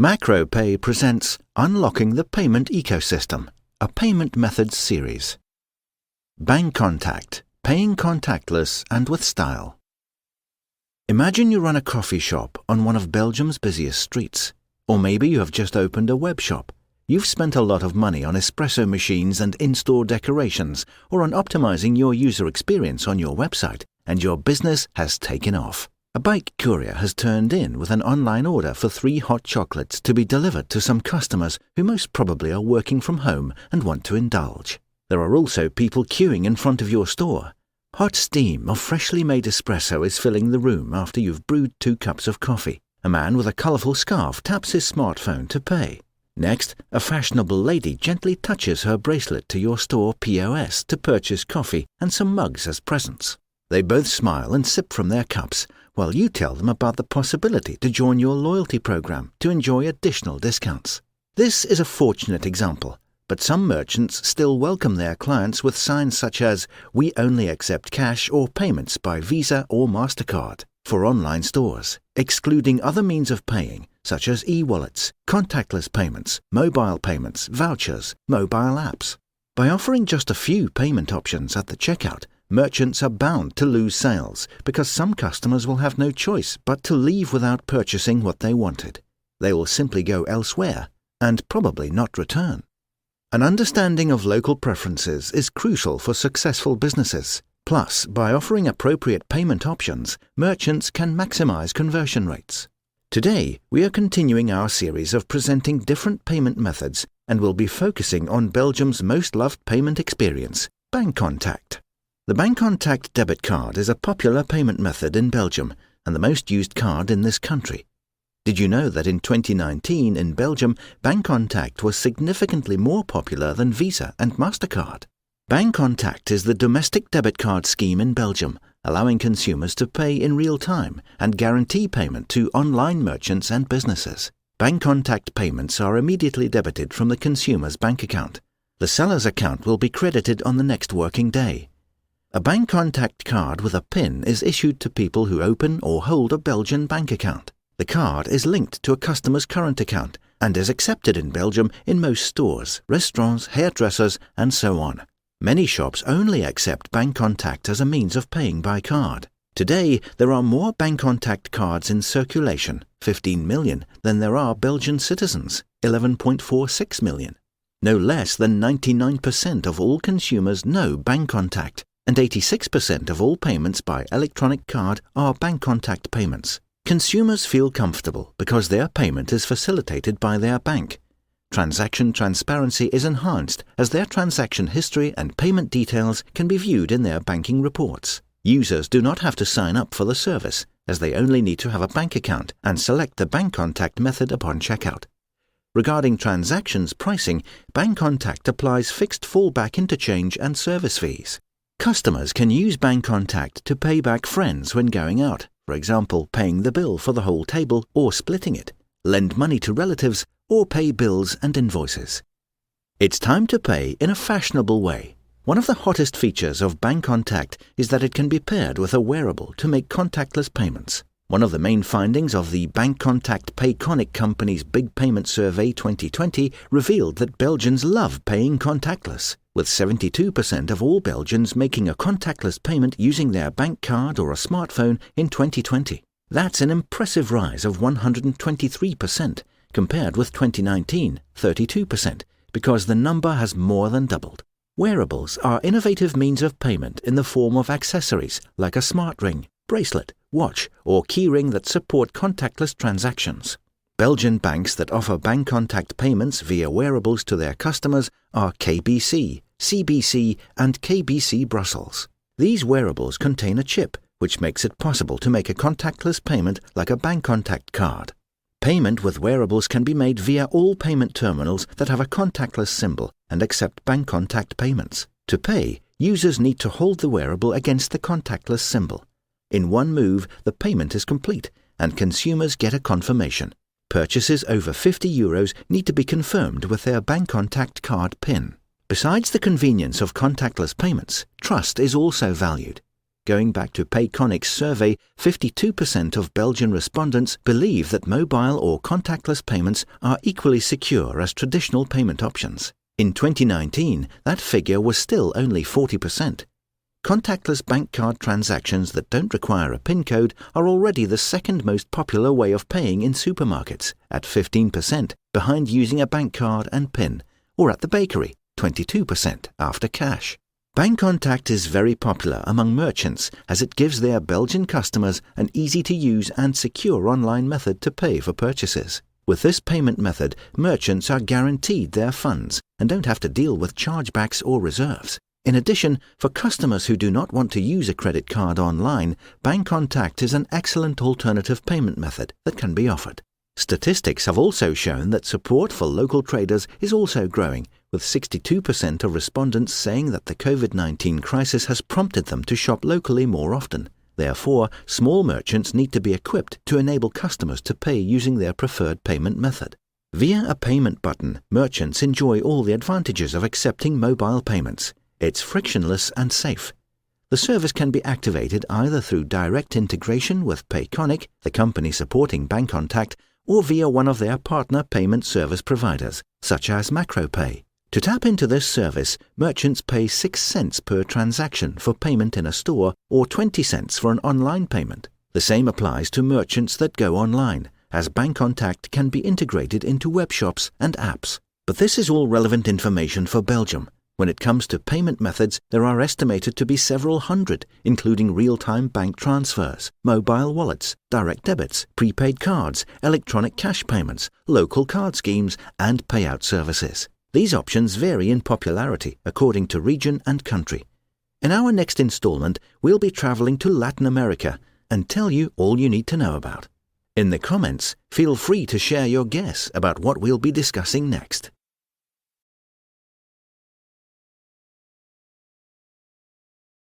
Macropay presents Unlocking the Payment Ecosystem, a payment methods series. Bancontact, paying contactless and with style. Imagine you run a coffee shop on one of Belgium's busiest streets. Or maybe you have just opened a web shop. You've spent a lot of money on espresso machines and in-store decorations, or on optimizing your user experience on your website, and your business has taken off. A bike courier has turned in with an online order for 3 hot chocolates to be delivered to some customers who most probably are working from home and want to indulge. There are also people queuing in front of your store. Hot steam of freshly made espresso is filling the room after you've brewed 2 cups of coffee. A man with a colourful scarf taps his smartphone to pay. Next, a fashionable lady gently touches her bracelet to your store POS to purchase coffee and some mugs as presents. They both smile and sip from their cups, while you tell them about the possibility to join your loyalty program to enjoy additional discounts. This is a fortunate example, but some merchants still welcome their clients with signs such as, "We only accept cash or payments by Visa or MasterCard," for online stores, excluding other means of paying, such as e-wallets, contactless payments, mobile payments, vouchers, mobile apps. By offering just a few payment options at the checkout, merchants are bound to lose sales because some customers will have no choice but to leave without purchasing what they wanted. They will simply go elsewhere and probably not return. An understanding of local preferences is crucial for successful businesses. Plus, by offering appropriate payment options, merchants can maximize conversion rates. Today, we are continuing our series of presenting different payment methods and will be focusing on Belgium's most loved payment experience, Bancontact. The Bancontact debit card is a popular payment method in Belgium and the most used card in this country. Did you know that in 2019 in Belgium, Bancontact was significantly more popular than Visa and MasterCard? Bancontact is the domestic debit card scheme in Belgium, allowing consumers to pay in real time and guarantee payment to online merchants and businesses. Bancontact payments are immediately debited from the consumer's bank account. The seller's account will be credited on the next working day. A Bancontact card with a PIN is issued to people who open or hold a Belgian bank account. The card is linked to a customer's current account and is accepted in Belgium in most stores, restaurants, hairdressers, and so on. Many shops only accept Bancontact as a means of paying by card. Today, there are more Bancontact cards in circulation, 15 million, than there are Belgian citizens, 11.46 million. No less than 99% of all consumers know Bancontact, and 86% of all payments by electronic card are Bancontact payments. Consumers feel comfortable because their payment is facilitated by their bank. Transaction transparency is enhanced as their transaction history and payment details can be viewed in their banking reports. Users do not have to sign up for the service, as they only need to have a bank account and select the Bancontact method upon checkout. Regarding transactions pricing, Bancontact applies fixed fallback interchange and service fees. Customers can use Bancontact to pay back friends when going out, for example, paying the bill for the whole table or splitting it, lend money to relatives, or pay bills and invoices. It's time to pay in a fashionable way. One of the hottest features of Bancontact is that it can be paired with a wearable to make contactless payments. One of the main findings of the Bancontact Payconic Company's Big Payment Survey 2020 revealed that Belgians love paying contactless, with 72% of all Belgians making a contactless payment using their bank card or a smartphone in 2020. That's an impressive rise of 123%, compared with 2019, 32%, because the number has more than doubled. Wearables are innovative means of payment in the form of accessories like a smart ring, bracelet, watch, or keyring that support contactless transactions. Belgian banks that offer Bancontact payments via wearables to their customers are KBC, CBC, and KBC Brussels. These wearables contain a chip, which makes it possible to make a contactless payment like a Bancontact card. Payment with wearables can be made via all payment terminals that have a contactless symbol and accept Bancontact payments. To pay, users need to hold the wearable against the contactless symbol. In one move, the payment is complete, and consumers get a confirmation. Purchases over €50 need to be confirmed with their Bancontact card PIN. Besides the convenience of contactless payments, trust is also valued. Going back to Payconic's survey, 52% of Belgian respondents believe that mobile or contactless payments are equally secure as traditional payment options. In 2019, that figure was still only 40%. Contactless bank card transactions that don't require a PIN code are already the second most popular way of paying in supermarkets, at 15%, behind using a bank card and PIN, or at the bakery, 22% after cash. Bancontact is very popular among merchants as it gives their Belgian customers an easy-to-use and secure online method to pay for purchases. With this payment method, merchants are guaranteed their funds and don't have to deal with chargebacks or reserves. In addition, for customers who do not want to use a credit card online, Bancontact is an excellent alternative payment method that can be offered. Statistics have also shown that support for local traders is also growing, with 62% of respondents saying that the COVID-19 crisis has prompted them to shop locally more often. Therefore, small merchants need to be equipped to enable customers to pay using their preferred payment method. Via a payment button, merchants enjoy all the advantages of accepting mobile payments. It's frictionless and safe. The service can be activated either through direct integration with Payconic, the company supporting Bancontact, or via one of their partner payment service providers, such as Macropay. To tap into this service, merchants pay 6 cents per transaction for payment in a store or 20 cents for an online payment. The same applies to merchants that go online, as Bancontact can be integrated into web shops and apps. But this is all relevant information for Belgium. When it comes to payment methods, there are estimated to be several hundred, including real-time bank transfers, mobile wallets, direct debits, prepaid cards, electronic cash payments, local card schemes, and payout services. These options vary in popularity according to region and country. In our next installment, we'll be traveling to Latin America and tell you all you need to know about. In the comments, feel free to share your guess about what we'll be discussing next.